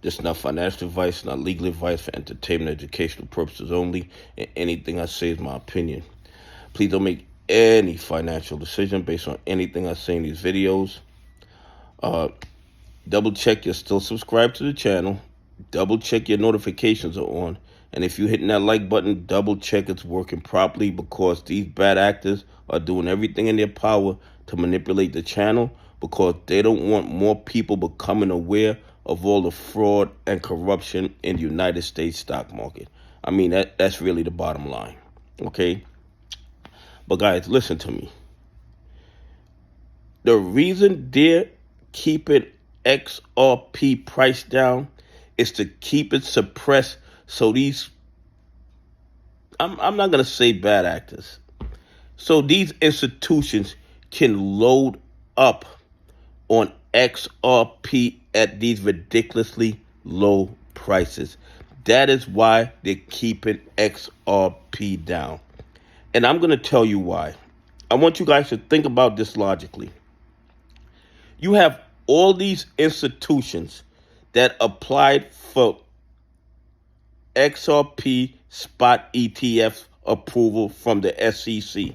This is not financial advice, not legal advice, for entertainment, educational purposes only, and anything I say is my opinion. Please don't make any financial decision based on anything I say in these videos. Double check you're still subscribed to the channel. Double check your notifications are on. And if you're hitting that like button, double check it's working properly, because these bad actors are doing everything in their power to manipulate the channel, because they don't want more people becoming aware of all the fraud and corruption in the United States stock market. I mean, that's really the bottom line, okay? But guys, listen to me. The reason they're keeping XRP price down is to keep it suppressed, so these, I'm not going to say bad actors, so these institutions can load up on XRP at these ridiculously low prices. That is why they're keeping XRP down. And I'm going to tell you why. I want you guys to think about this logically. You have all these institutions that applied for XRP Spot ETFs approval from the SEC.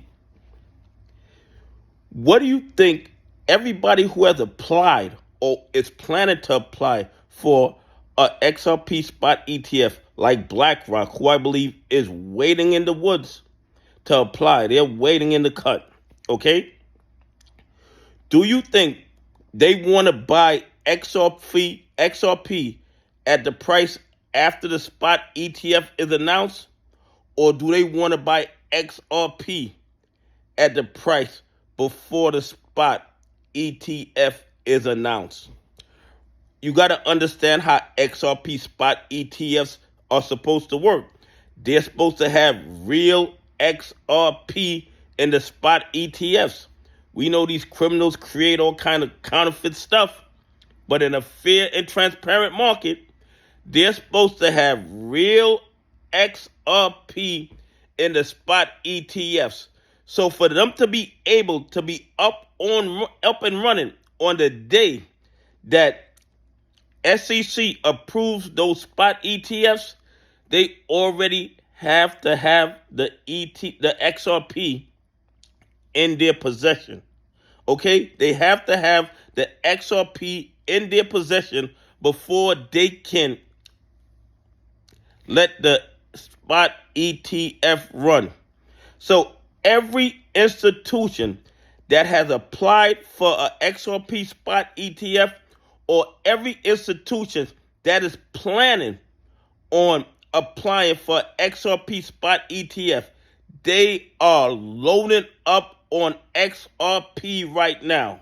What do you think everybody who has applied or is planning to apply for a XRP Spot ETF, like BlackRock, who I believe is waiting in the woods to apply? They're waiting in the cut, okay? Do you think they want to buy XRP at the price after the Spot ETF is announced? Or do they want to buy XRP at the price before the Spot ETF is announced? You got to understand how XRP Spot ETFs are supposed to work. They're supposed to have real XRP in the Spot ETFs. We know these criminals create all kind of counterfeit stuff, but in a fair and transparent market, they're supposed to have real XRP in the Spot ETFs. So for them to be able to be up and running on the day that SEC approves those Spot ETFs, they already have to have the XRP in their possession. Okay? They have to have the XRP in their possession before they can let the Spot ETF run. So every institution that has applied for an XRP Spot ETF, or every institution that is planning on applying for XRP Spot ETF, they are loading up on XRP right now,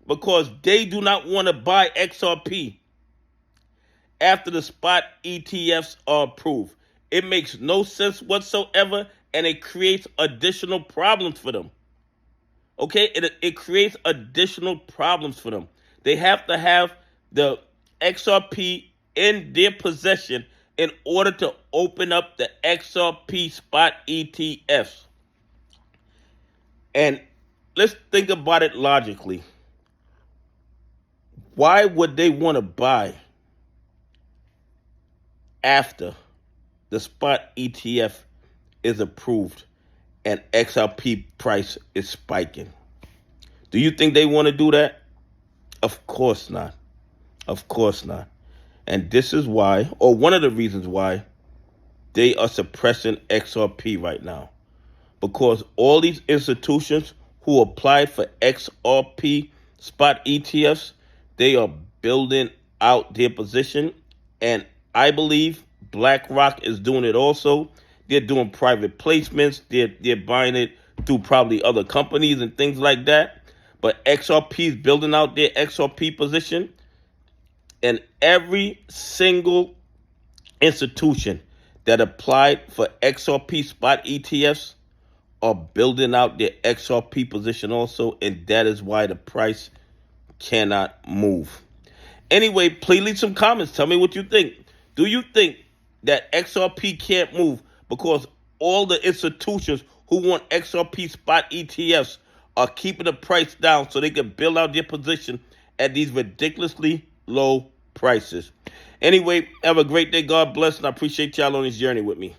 because they do not want to buy XRP after the Spot ETFs are approved. It makes no sense whatsoever, and it creates additional problems for them. Okay? It creates additional problems for them. They have to have the XRP in their possession in order to open up the XRP Spot ETFs. And let's think about it logically. Why would they want to buy after the Spot ETF is approved and XRP price is spiking? Do you think they want to do that? Of course not. Of course not. And this is why, or one of the reasons why, they are suppressing XRP right now. Because all these institutions who applied for XRP Spot ETFs, they are building out their position. And I believe BlackRock is doing it also. They're doing private placements. They're buying it through probably other companies and things like that. But XRP is building out their XRP position. And every single institution that applied for XRP Spot ETFs are building out their XRP position also, and that is why the price cannot move. Anyway, please leave some comments. Tell me what you think. Do you think that XRP can't move because all the institutions who want XRP Spot ETFs are keeping the price down so they can build out their position at these ridiculously low prices? Anyway, have a great day. God bless, and I appreciate y'all on this journey with me.